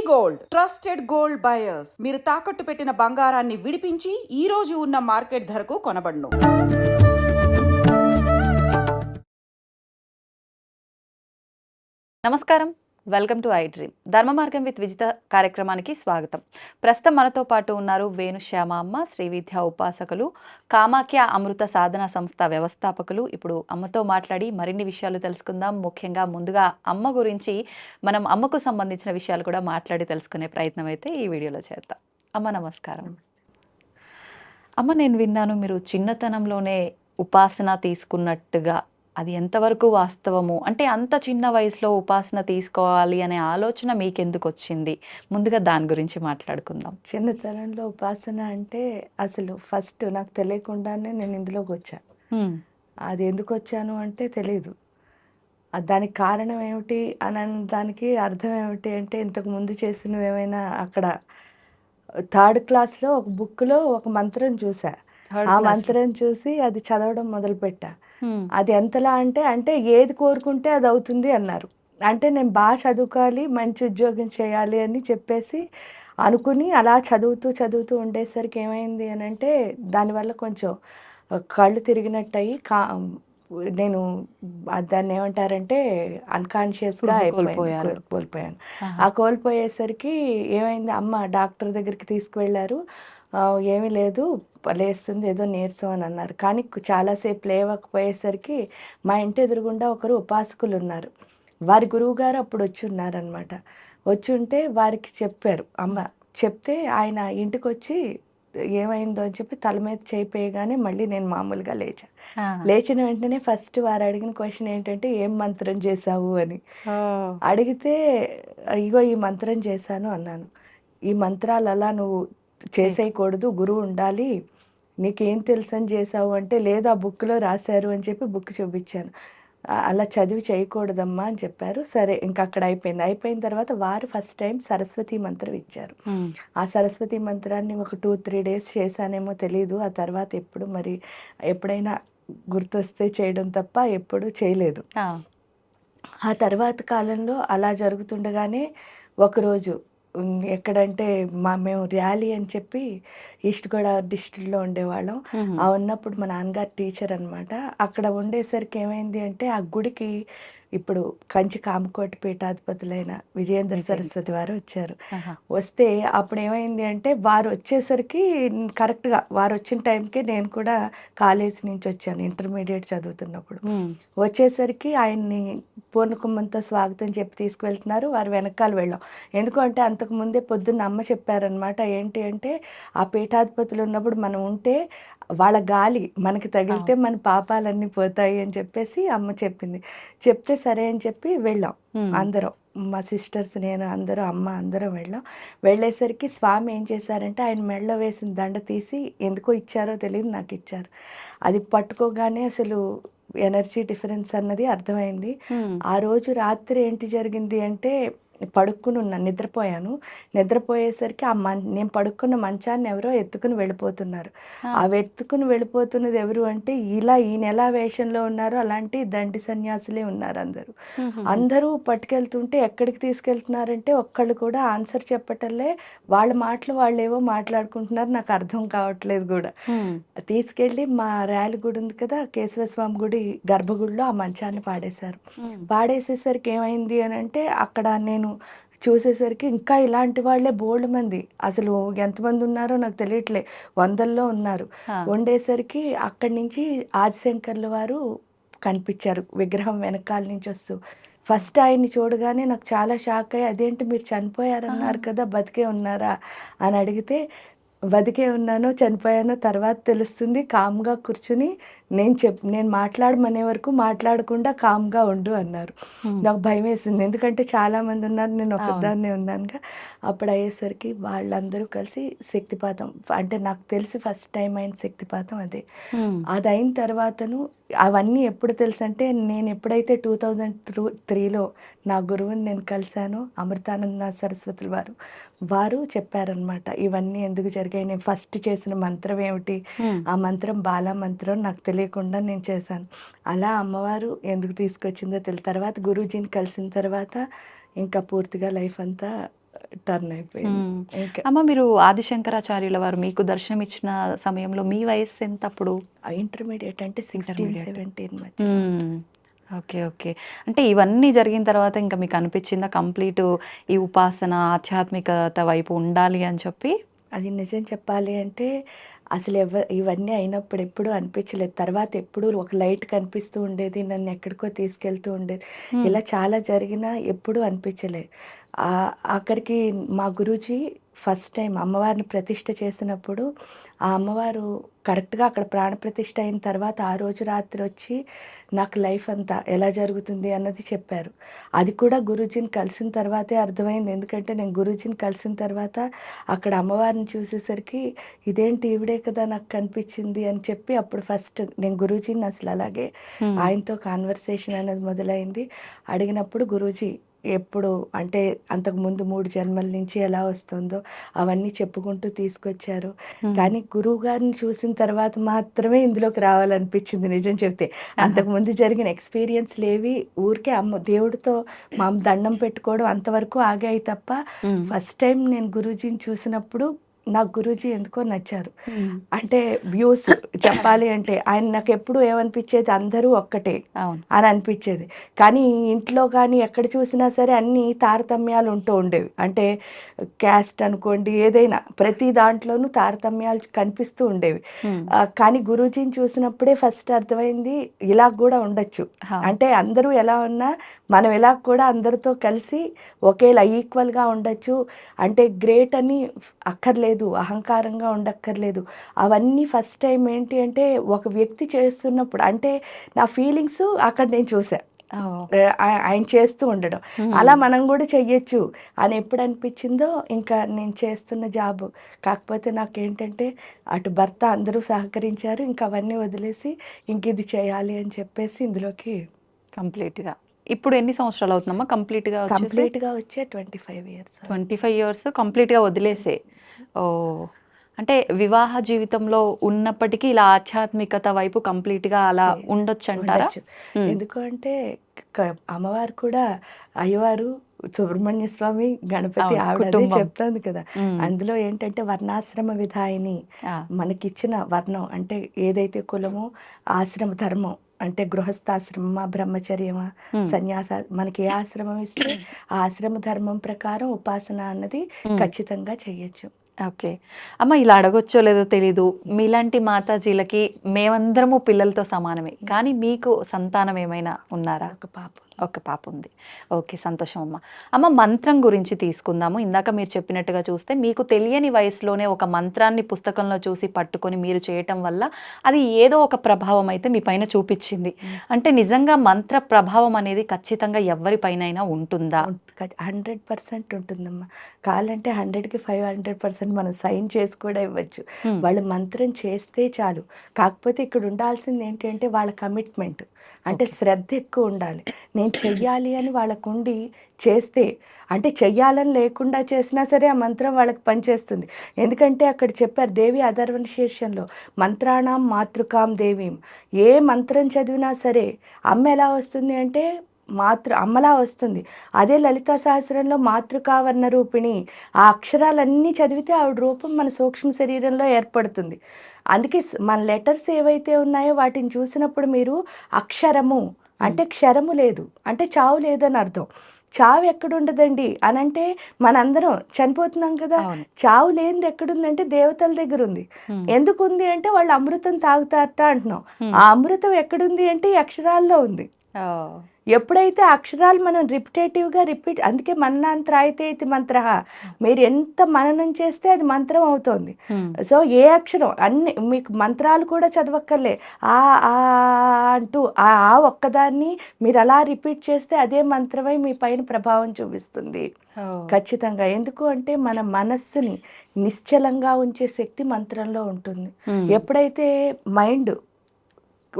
Gold trusted gold buyers మీరు తాకట్టు పెట్టిన బంగారాన్ని విడిపించి ఈ రోజు ఉన్న మార్కెట్ ధరకు కొనబడును. నమస్కారం, వెల్కమ్ టు ఐ డ్రీమ్. ధర్మ మార్గం విత్ విజిత కార్యక్రమానికి స్వాగతం. ప్రస్తుతం మనతో పాటు ఉన్నారు వేణుశ్యామ అమ్మ, శ్రీ విద్యా ఉపాసకులు, కామాఖ్య అమృత సాధన సంస్థ వ్యవస్థాపకులు. ఇప్పుడు అమ్మతో మాట్లాడి మరిన్ని విషయాలు తెలుసుకుందాం. ముఖ్యంగా ముందుగా అమ్మ గురించి, మనం అమ్మకు సంబంధించిన విషయాలు కూడా మాట్లాడి తెలుసుకునే ప్రయత్నం అయితే ఈ వీడియోలో చేద్దాం. అమ్మ నమస్కారం. అమ్మ, నేను విన్నాను మీరు చిన్నతనంలోనే ఉపాసన తీసుకున్నట్టుగా. అది ఎంతవరకు వాస్తవము? అంటే అంత చిన్న వయసులో ఉపాసన తీసుకోవాలి అనే ఆలోచన మీకెందుకు వచ్చింది? ముందుగా దాని గురించి మాట్లాడుకుందాం. చిన్నతనంలో ఉపాసన అంటే అసలు ఫస్ట్ నాకు తెలియకుండానే నేను ఇందులోకి వచ్చాను. అది ఎందుకు వచ్చాను అంటే తెలీదు. దానికి కారణం ఏమిటి అని దానికి అర్థం ఏమిటి అంటే, ఇంతకు ముందు చేసినవి ఏమైనా అక్కడ థర్డ్ క్లాస్లో ఒక బుక్లో ఒక మంత్రం చూసా. ఆ మంత్రం చూసి అది చదవడం మొదలుపెట్టా. అది ఎంతలా అంటే అంటే ఏది కోరుకుంటే అది అవుతుంది అన్నారు. అంటే నేను బాగా చదువుకోవాలి, మంచి ఉద్యోగం చేయాలి అని చెప్పేసి అనుకుని అలా చదువుతూ ఉండేసరికి ఏమైంది అని అంటే, దానివల్ల కొంచెం కళ్ళు తిరిగినట్టు అయ్యి నేను దాన్ని ఏమంటారంటే అన్కాన్షియస్గా కోల్పోయాను. ఆ కోల్పోయేసరికి ఏమైంది, అమ్మ డాక్టర్ దగ్గరికి తీసుకువెళ్ళారు. ఏమీ లేదు, లేస్తుంది, ఏదో నీరసం అని అన్నారు. కానీ చాలాసేపు లేవకపోయేసరికి మా ఇంటి ఎదురుగుండా ఒకరు ఉపాసకులు ఉన్నారు. వారి గురువుగారు అప్పుడు వచ్చి ఉన్నారనమాట. వచ్చి ఉంటే వారికి చెప్పారు అమ్మ. చెప్తే ఆయన ఇంటికి వచ్చి ఏమైందో అని చెప్పి తల మీద చేయిపోయగానే మళ్ళీ నేను మామూలుగా లేచిన వెంటనే ఫస్ట్ వారు అడిగిన క్వశ్చన్ ఏంటంటే, ఏం మంత్రం చేశావు అని అడిగితే, ఇగో ఈ మంత్రం చేశాను అన్నాను. ఈ మంత్రాలు అలా నువ్వు చేసేయకూడదు, గురువు ఉండాలి, నీకేం తెలుసు అని చేసావు అంటే, లేదు ఆ బుక్లో రాశారు అని చెప్పి బుక్ చూపించాను. అలా చదివి చేయకూడదమ్మా అని చెప్పారు. సరే, ఇంక అక్కడ అయిపోయిన తర్వాత వారు ఫస్ట్ టైం సరస్వతి మంత్రం ఇచ్చారు. ఆ సరస్వతి మంత్రాన్ని ఒక 2-3 డేస్ చేశానేమో తెలీదు. ఆ తర్వాత ఎప్పుడైనా గుర్తొస్తే చేయడం తప్ప ఎప్పుడు చేయలేదు. ఆ తర్వాత కాలంలో అలా జరుగుతుండగానే ఒకరోజు ఎక్కడంటే మేము ర్యాలీ అని చెప్పి ఈస్ట్ గోదావరి డిస్ట్రిక్ట్లో ఉండేవాళ్ళం. ఆ ఉన్నప్పుడు మా నాన్నగారు టీచర్ అనమాట. అక్కడ ఉండేసరికి ఏమైంది అంటే, ఆ గుడికి ఇప్పుడు కంచి కామకోటి పీఠాధిపతులైన విజయేంద్ర సరస్వతి వారు వచ్చారు. వస్తే అప్పుడు ఏమైంది అంటే, వారు వచ్చేసరికి కరెక్ట్గా వారు వచ్చిన టైంకే నేను కూడా కాలేజ్ నుంచి వచ్చాను, ఇంటర్మీడియట్ చదువుతున్నప్పుడు. వచ్చేసరికి ఆయన్ని పూర్ణకుంభంతో స్వాగతం చెప్పి తీసుకువెళ్తున్నారు. వారు వెనకాల వెళ్ళాం. ఎందుకంటే అంతకుముందే పొద్దున్న అమ్మ చెప్పారనమాట. ఏంటి అంటే, ఆ పీఠాధిపతులు ఉన్నప్పుడు మనం ఉంటే వాళ్ళ గాలి మనకి తగిలితే మన పాపాలన్నీ పోతాయి అని చెప్పేసి అమ్మ చెప్పింది. చెప్తే సరే అని చెప్పి వెళ్ళాం అందరం, మా సిస్టర్స్, నేను, అమ్మ అందరం వెళ్ళేసరికి స్వామి ఏం చేశారంటే, ఆయన మెడలో వేసిన దండ తీసి ఎందుకో ఇచ్చారో తెలియదు, నాకు ఇచ్చారు. అది పట్టుకోగానే అసలు ఎనర్జీ డిఫరెన్స్ అన్నది అర్థమైంది. ఆ రోజు రాత్రి ఏంటి జరిగింది అంటే, నిద్రపోయాను. నిద్రపోయేసరికి నేను పడుకున్న మంచాన్ని ఎవరో ఎత్తుకుని వెళ్ళిపోతున్నారు. ఆ ఎత్తుకుని వెళ్ళిపోతున్నది ఎవరు అంటే, ఈయన ఎలా వేషంలో ఉన్నారో అలాంటి దండి సన్యాసులే ఉన్నారు అందరూ పట్టుకెళ్తుంటే, ఎక్కడికి తీసుకెళ్తున్నారంటే ఒక్కళ్ళు కూడా ఆన్సర్ చెప్పటంలే. వాళ్ళ మాటలు వాళ్ళు ఏవో మాట్లాడుకుంటున్నారు, నాకు అర్థం కావట్లేదు కూడా. తీసుకెళ్ళి మా ర్యాలీ గుడి ఉంది కదా, కేశవస్వామి గుడి గర్భగుడిలో ఆ మంచాన్ని పాడేసేసరికి ఏమైంది అని అంటే, అక్కడ నేను చూసేసరికి ఇంకా ఇలాంటి వాళ్ళే బోల్డ్ మంది, అసలు ఎంతమంది ఉన్నారో నాకు తెలియట్లే, వందల్లో ఉన్నారు. ఉండేసరికి అక్కడి నుంచి ఆదిశంకర్ల వారు కనిపించారు విగ్రహం వెనకాల నుంచి వస్తూ. ఫస్ట్ ఆయన్ని చూడగానే నాకు చాలా షాక్ అయ్యి, అదేంటి మీరు చనిపోయారన్నారు కదా, బతికే ఉన్నారా అని అడిగితే, బతికే ఉన్నానో చనిపోయానో తర్వాత తెలుస్తుంది, కామ్గా కూర్చుని నేను మాట్లాడమనే వరకు మాట్లాడకుండా కామ్గా ఉండు అన్నారు. నాకు భయం వేసింది, ఎందుకంటే చాలామంది ఉన్నారు, నేను ఒకదాన్నే ఉన్నానుగా. అప్పుడు అయ్యేసరికి వాళ్ళందరూ కలిసి శక్తిపాతం, అంటే నాకు తెలిసి ఫస్ట్ టైం అయిన శక్తిపాతం అదే. అది అయిన తర్వాతను అవన్నీ ఎప్పుడు తెలుసు అంటే, నేను ఎప్పుడైతే 2003లో నా గురువుని నేను కలిశానో, అమృతానంద సరస్వతుల వారు చెప్పారనమాట, ఇవన్నీ ఎందుకు జరిగాయి, నేను ఫస్ట్ చేసిన మంత్రం ఏమిటి, ఆ మంత్రం బాలా మంత్రం, నాకు తెలియకుండా నేను చేశాను. అలా అమ్మవారు ఎందుకు తీసుకొచ్చిందో తర్వాత గురూజీని కలిసిన తర్వాత ఇంకా పూర్తిగా లైఫ్ అంతా టర్న్ అయిపోయింది. మ్మ్. ఇంకా అమ్మ మీరు ఆదిశంకరాచార్యుల వారు మీకు దర్శనం ఇచ్చిన సమయంలో మీ వయస్సు ఎంత అప్పుడు? ఇంటర్మీడియట్ అంటే 16, ఇంటర్మీడియట్. 17 మధ్య. Okay, okay. అంటే ఇవన్నీ జరిగిన తర్వాత ఇంకా మీకు అనిపించిందా కంప్లీట్ ఈ ఉపాసన ఆధ్యాత్మికత వైపు ఉండాలి అని చెప్పి? అది నిజం చెప్పాలి అంటే అసలు ఇవన్నీ అయినప్పుడు ఎప్పుడూ అనిపించలేదు. తర్వాత ఎప్పుడూ ఒక లైట్ కనిపిస్తూ ఉండేది. నన్ను ఎక్కడికో తీసుకెళ్తూ ఉండేది. మ్మ్. ఇలా చాలా జరిగినా ఎప్పుడూ అనిపించలే. ఆఖరికి మా గురూజీ ఫస్ట్ టైం అమ్మవారిని ప్రతిష్ఠ చేసినప్పుడు ఆ అమ్మవారు కరెక్ట్‌గా అక్కడ ప్రాణప్రతిష్ఠ అయిన తర్వాత ఆ రోజు రాత్రి వచ్చి నాకు లైఫ్ అంతా ఎలా జరుగుతుంది అన్నది చెప్పారు. అది కూడా గురూజీని కలిసిన తర్వాతే అర్థమైంది. ఎందుకంటే నేను గురూజీని కలిసిన తర్వాత అక్కడ అమ్మవారిని చూసేసరికి ఇదేంటి ఈవిడే కదా నాకు కనిపించింది అని చెప్పి అప్పుడు ఫస్ట్ నేను గురూజీని అసలు అలాగే మ్మ్. ఆయనతో కాన్వర్సేషన్ అనేది మొదలైంది. అడిగినప్పుడు గురూజీ ఎప్పుడు అంటే అంతకుముందు 3 జన్మల నుంచి ఎలా వస్తుందో అవన్నీ చెప్పుకుంటూ తీసుకొచ్చారు. మ్మ్. కానీ గురువుగారిని చూసిన తర్వాత మాత్రమే ఇందులోకి రావాలనిపించింది నిజం చెప్తే. ఆహా. అంతకుముందు జరిగిన ఎక్స్‌పీరియన్స్‌లేవి ఊరికే దేవుడితో దండం పెట్టుకోవడం అంతవరకు ఆగాయి తప్ప మ్మ్. ఫస్ట్ టైం నేను గురూజీని చూసినప్పుడు నాకు గురూజీ ఎందుకో నచ్చారు. మ్మ్. అంటే వ్యూస్ చెప్పాలి అంటే ఆయన నాకెప్పుడు ఏమనిపించేది అందరూ ఒక్కటే అవును. అని అనిపించేది. కానీ ఇంట్లో కానీ ఎక్కడ చూసినా సరే అన్నీ తారతమ్యాలు ఉంటూ ఉండేవి. అంటే క్యాస్ట్ అనుకోండి ఏదైనా ప్రతి దాంట్లోనూ తారతమ్యాలు కనిపిస్తూ ఉండేవి. మ్మ్. కానీ గురూజీని చూసినప్పుడే ఫస్ట్ అర్థమైంది ఇలా కూడా ఉండొచ్చు. హా. అంటే అందరూ ఎలా ఉన్నా మనం ఇలా కూడా అందరితో కలిసి ఒకేలా ఈక్వల్‌గా ఉండొచ్చు. అంటే గ్రేట్ అని అక్కర్లేదు, అహంకారంగా ఉండక్కర్లేదు. అవన్నీ ఫస్ట్ టైం ఏంటి అంటే ఒక వ్యక్తి చేస్తున్నప్పుడు అంటే నా ఫీలింగ్స్ అక్కడ నేను చూసా. ఓ. ఆయన చేస్తూ ఉండడం. అలా మనం కూడా చెయ్యొచ్చు అని ఎప్పుడు అనిపించిందో ఇంకా నేను చేస్తున్న జాబ్. కాకపోతే నాకేంటంటే అటు భర్త అందరూ సహకరించారు. ఇంకా అవన్నీ వదిలేసి ఇంక ఇది చేయాలి అని చెప్పేసి ఇందులోకి కంప్లీట్‌గా. ఇప్పుడు ఎన్ని సంవత్సరాలు అవుతుందమ్మా కంప్లీట్‌గా వచ్చేసి? కంప్లీట్‌గా వచ్చే 25 ఇయర్స్. 25 ఇయర్స్ కంప్లీట్‌గా వదిలేసే. ఓహ్! అంటే వివాహ జీవితంలో ఉన్నప్పటికీ ఇలా ఆధ్యాత్మికత వైపు కంప్లీట్‌గా అలా ఉండొచ్చంటారా? ఉండొచ్చు. హ్మ్. ఎందుకు అంటే అమ్మవారు కూడా అయ్యవారు సుబ్రహ్మణ్య స్వామి, గణపతి అవును. ఆవిడ అదే కుటుంబం. చెప్తోంది కదా! హ్మ్. అందులో ఏంటంటే వర్ణాశ్రమ విధాయిని ఆ! మనకిచ్చిన వర్ణం అంటే ఏదైతే కులమో ఆశ్రమ ధర్మం అంటే గృహస్థాశ్రమమా, బ్రహ్మచర్యమా, హ్మ్. సన్యాస మనకి ఏ ఆశ్రమం ఇస్తే ఆ ఆశ్రమ ధర్మం ప్రకారం ఉపాసన అన్నది హ్మ్. ఖచ్చితంగా చెయ్యొచ్చు. ఓకే. అమ్మ ఇలా అడగొచ్చో లేదో తెలీదు. మీలాంటి మాతాజీలకి మేమందరము పిల్లలతో సమానమే. కానీ మీకు సంతానం ఏమైనా ఉన్నారా? ఒక పాప. ఒక పాప ఉంది. ఓకే. సంతోషం అమ్మ. అమ్మ మంత్రం గురించి తీసుకుందాము. ఇందాక మీరు చెప్పినట్టుగా చూస్తే మీకు తెలియని వయసులోనే ఒక మంత్రాన్ని పుస్తకంలో చూసి పట్టుకొని మీరు చేయటం వల్ల అది ఏదో ఒక ప్రభావం అయితే మీ పైన చూపిచ్చింది. అంటే నిజంగా మంత్ర ప్రభావం అనేది ఖచ్చితంగా ఎవ్వరి పైనైనా ఉంటుందా? 100% ఉంటుందమ్మా. కావాలంటే 100కి 500% మనం సైన్ చేసి కూడా ఇవ్వచ్చు. హ్మ్. వాళ్ళు మంత్రం చేస్తే చాలు. కాకపోతే ఇక్కడ ఉండాల్సింది ఏంటి అంటే వాళ్ళ కమిట్మెంట్. అంటే ఓకే. శ్రద్ధ ఎక్కువ ఉండాలి. నేను చెయ్యాలి అని వాళ్ళకుండి చేస్తే అంటే చెయ్యాలని లేకుండా చేసినా సరే ఆ మంత్రం వాళ్ళకి పనిచేస్తుంది. ఎందుకంటే అక్కడ చెప్పారు దేవి అథర్వణ శీర్షంలో మంత్రాణం మాతృకాం దేవీం. ఏ మంత్రం చదివినా సరే అమ్మ ఎలా వస్తుంది అంటే అమ్మలా వస్తుంది. అదే లలితా సహస్రంలో మాతృకావర్ణ రూపిణి. ఆ అక్షరాలన్నీ చదివితే ఆవిడ రూపం మన సూక్ష్మ శరీరంలో ఏర్పడుతుంది. అందుకే మన లెటర్స్ ఏవైతే ఉన్నాయో వాటిని చూసినప్పుడు మీరు అక్షరము అంటే క్షరము లేదు అంటే చావు లేదని అర్థం. చావు ఎక్కడుండదండి అనంటే మనందరం చనిపోతున్నాం కదా! అవును. చావు లేనిది ఎక్కడుందంటే దేవతల దగ్గర ఉంది. హ్మ్. ఎందుకుంది అంటే వాళ్ళు అమృతం తాగుతారట అంటున్నాం. హ్మ్. ఆ అమృతం ఎక్కడుంది అంటే ఈ అక్షరాల్లో ఉంది. ఓహ్! ఎప్పుడైతే అక్షరాలు మనం రిపిటేటివ్‌గా అందుకే మన్నంత్రాయతే ఇతి మంత్రః. మీరు ఎంత మననం చేస్తే అది మంత్రం అవుతోంది. హ్మ్. సో, ఏ అక్షరం అన్ని మీకు మంత్రాలు కూడా చదవక్కర్లే. ఆ ఆ అంటూ ఆ ఒక్కదాన్ని మీరు అలా రిపీట్ చేస్తే అదే మంత్రమై మీ పైన ప్రభావం చూపిస్తుంది. ఓహ్! ఖచ్చితంగా. ఎందుకు అంటే మన మనస్సుని నిశ్చలంగా ఉంచే శక్తి మంత్రంలో ఉంటుంది. హ్మ్. ఎప్పుడైతే మైండ్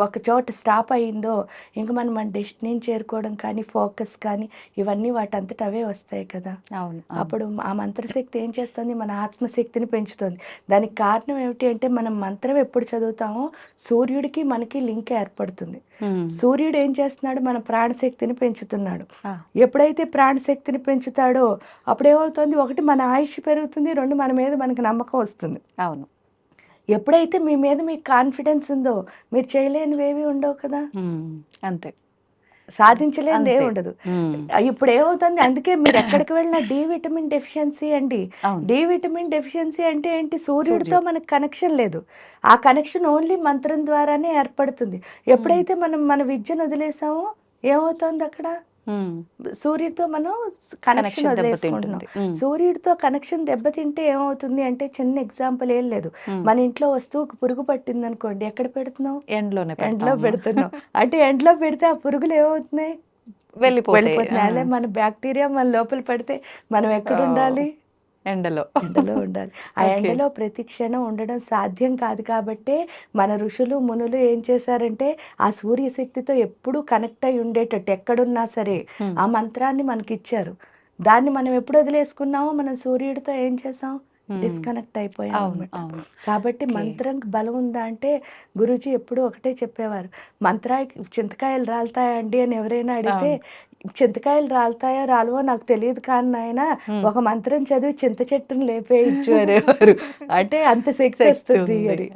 ఒక చోట స్టాప్ అయ్యిందో ఇంక మనం మన డెస్టినీని చేరుకోవడం కానీ ఫోకస్ కానీ ఇవన్నీ వాటంతట అవే వస్తాయి కదా. అవును. అప్పుడు ఆ మంత్రశక్తి ఏం చేస్తుంది, మన ఆత్మశక్తిని పెంచుతుంది. దానికి కారణం ఏమిటి అంటే మనం మంత్రం ఎప్పుడు చదువుతామో సూర్యుడికి మనకి లింక్ ఏర్పడుతుంది. సూర్యుడు ఏం చేస్తున్నాడు, మన ప్రాణశక్తిని పెంచుతున్నాడు. ఎప్పుడైతే ప్రాణశక్తిని పెంచుతాడో అప్పుడేమవుతుంది, ఒకటి మన ఆయుష్ పెరుగుతుంది, రెండు మన మీద మనకు నమ్మకం వస్తుంది. అవును. ఎప్పుడైతే మీ మీద మీకు కాన్ఫిడెన్స్ ఉందో మీరు చేయలేనివేవి ఉండవు కదా, అంతే. సాధించలేనిది అంతే. ఉండదు. ఇప్పుడు ఏమవుతుంది, అందుకే మీరు ఎక్కడికి వెళ్ళినా డి విటమిన్ డెఫిషియన్సీ అండి. అవును. డి విటమిన్ డెఫిషియన్సీ అంటే ఏంటి, సూర్యుడితో మనకు కనెక్షన్ లేదు. ఆ కనెక్షన్ ఓన్లీ మంత్రం ద్వారానే ఏర్పడుతుంది. ఎప్పుడైతే మనం మన విద్యను వదిలేసామో ఏమవుతుంది, అక్కడ సూర్యుడితో మనం కనెక్షన్ వదిలేసుకుంటున్నాం. సూర్యుడితో కనెక్షన్ దెబ్బతింటే ఏమవుతుంది అంటే, చిన్న ఎగ్జాంపుల్ ఏం లేదు, మన ఇంట్లో వస్తువుకు పురుగు పట్టింది అనుకోండి, ఎక్కడ పెడుతున్నాం, ఎండలో పెడుతున్నాం. అంటే ఎండలో పెడితే ఆ పురుగులు ఏమవుతున్నాయి, వెళ్ళిపోతున్నాయి. అదే మన బ్యాక్టీరియా మన లోపల పడితే మనం ఎక్కడ ఉండాలి, ఎండలో ఉండాలి. ఆ ఎండలో ప్రతి క్షణం ఉండడం సాధ్యం కాదు కాబట్టే మన ఋషులు మునులు ఏం చేశారంటే ఆ సూర్యశక్తితో ఎప్పుడూ కనెక్ట్ అయి ఉండేటట్టు ఎక్కడున్నా సరే ఆ మంత్రాన్ని మనకి ఇచ్చారు. దాన్ని మనం ఎప్పుడు వదిలేసుకున్నామో మనం సూర్యుడితో ఏం చేసాం, డిస్కనెక్ట్ అయిపోయాం అన్నమాట. కాబట్టి మంత్రంకి బలం ఉందా అంటే, గురూజీ ఎప్పుడూ ఒకటే చెప్పేవారు, చింతకాయలు రాలుతాయా అండి అని ఎవరైనా అడిగితే, చింతకాయలు రాలుతాయో రాలువో నాకు తెలియదు కానీ నాయన ఒక మంత్రం చదివి చింత చెట్టును లేపేయచ్చు అనేవారు. అంటే అంత శక్తి వస్తుంది అని.